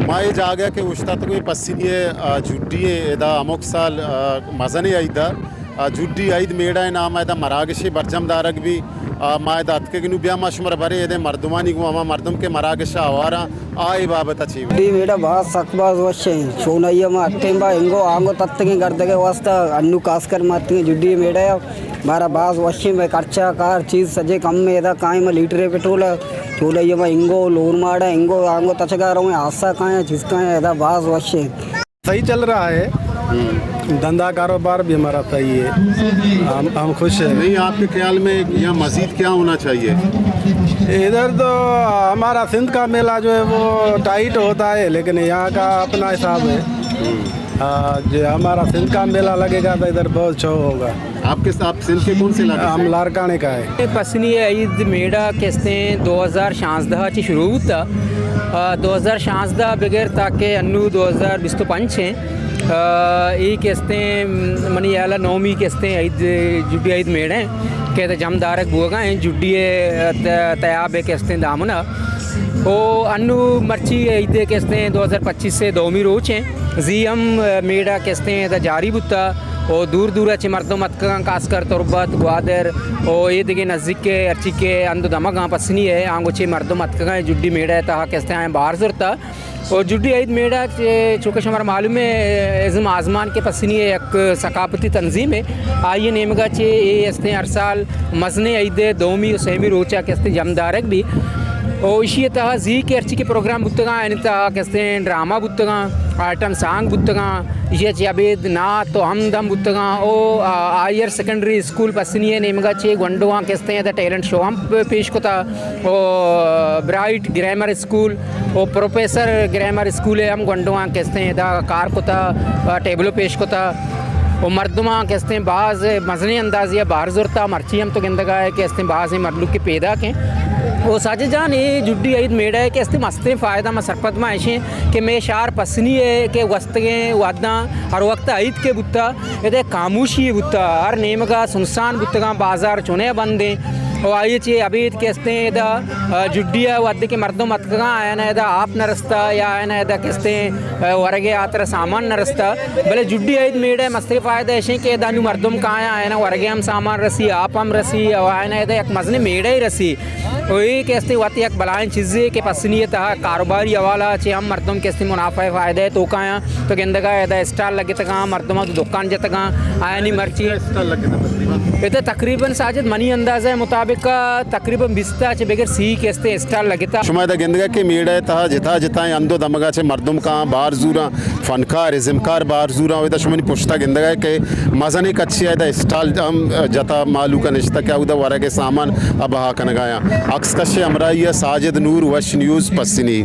माए जागे के उस्ताद कोई पसीनिये जुड्डिये एदा अमुक साल मज़ने आइदा जुड्डी आइद मेड़ा नाम आइदा मरागशे बरजम दारक भी मायदा अतके गिनु ब्या मशमर भरे एदे मर्दमानी गु अमा मर्दम के मरागशा आवारा आए बाबत अच्छी डी मेड़ा बात सकबाज वशे छोनैया मा अट्टेंबा इंगो आंगो तत्तगे गर्दगे वास्ता अन्नु कास्कर माती जुड्डी मेड़ा मारा बाज वशे में खर्चा कार चीज सजे कम में एदा काई में लीटर पेट्रोल छोनैया मा इंगो लोन माड़ा इंगो आंगो तचगा रहो आशा काए जिसका एदा बाज वशे सही चल रहा है। धंधा कारोबार भी हमारा सही है। हम खुश हैं। नहीं, आपके ख्याल में यहाँ मज़ीद क्या होना चाहिए? इधर तो हमारा सिंध का मेला जो है वो टाइट होता है, लेकिन यहाँ का अपना हिसाब है। जो हमारा सिंध का मेला लगेगा तो इधर बहुत शो होगा। आपके साथ सिंध के कौन से इलाके? हम लारकाने का है। पसनी ईद मेड़ा कहते हैं 2016 ची शुरू होता 2016 बगैर ताकि अन्नू 2025 हैं ये कहते मनी याला नौमी कहते ईद जुड्डी ईद मेड़े कहते जमदारक बुआ हैं जुड्डी तयाब कहते दामना ओ अन्नू मर्ची ईद कहते 2025 से दोमी रोच हैं जीएम मेड़ा कहते हैं जारी बुत्ता और दूर दूर अच्छे मर्दों मतका कास्कर तुरबत ग्वादर और ये देखिए नज़दीक के अर्ची के अंदर दमक पसनी है आंगो छे मर्दों मतका जुड्डी मेड़ा है तहा कहते हैं बाहर जुरता और जुड्डी ईद मेड़ा चूँकि हमारा मालूम है एज़म आज़मान के पसनी है एक सकाफती तंजीम है आइए नेमगा चे ये हस्ते हर साल मजने ईद दोमी और सहमी रोचा कहते जमदारक भी और इसी तह जी के अर्ची के प्रोग्राम बुतगा तह कहते हैं ड्रामा बुतगा आइटम सांग बुतगा ये अबेद ना तो हमदम बुतगा ओ हायर सेकेंडरी स्कूल पसनी है नेमगा चे गंडवा कहते हैं टैलेंट शो हम पेश कोता ओ ब्राइट ग्रामर स्कूल ओ प्रोफेसर ग्रामर स्कूल है हम गंडवा कहते हैं दा कार कोता टेबलो पेश कोता और मर्दमा कहते हैं बाज़ मजने अंदाज़िया बाहर ज़ुरता मर्ची हम तो गंदगा है कहते हैं बाज़ मरलू के पैदा के वो साजे जान ये जुड्डी ईद मेड़ा है कि अस्ते मस्ते फ़ायदा में सरपत में ऐसे कि मैं शार पसनी है कि वस्तगे वादा हर वक्त ईद के बुत्ता ये खामोशी बुत्ता हर नेम का सुनसान बुत्तगा बाजार चुने बंदे और आइए चे अभी कहते हैं इदा जुड्डिया वादे के मर्दों मतका आया ना इदा आप न रस्ता या आया ना इदा कहते हैं वरगे आतर सामान न रस्ता भले जुड्डी ईद मेड़ा मस्ते फ़ायदा ऐसे कि इदा मर्दों का आया ना वरगे हम सामान रसी आप हम रसी और आया ना इदा एक मजने मेड़ा ही रसी वही कहते वाती एक बलाएं चीज़ें के पसनी तहा कारोबारी हवाला चे हम मर्दों कहते मुनाफा फ़ायदा है तो काया तो गेंदगा एदा स्टाल लगे तक मर्दों तो दुकान जतक आया नहीं मर्ची स्टाल लगे ये तकरीबन साजिद मनी अंदाज़ा मुताबिक तकरीबन बिस्ता चे बगैर सी कहते स्टाल लगे था शुमायदा गेंदगा के मेड़ा तहा जिता जिता अंदो दमगा चे मर्दम का बार जूरा फनकार इजमकार बार जूरा होता शुमानी पुश्ता गेंदगा के मज़ने कच्ची है स्टाल हम जता मालू का निश्ता क्या उदा वरा के सामान अब हा कनगाया अक्स कशे अमराइया साजिद नूर वश न्यूज़ पसनी।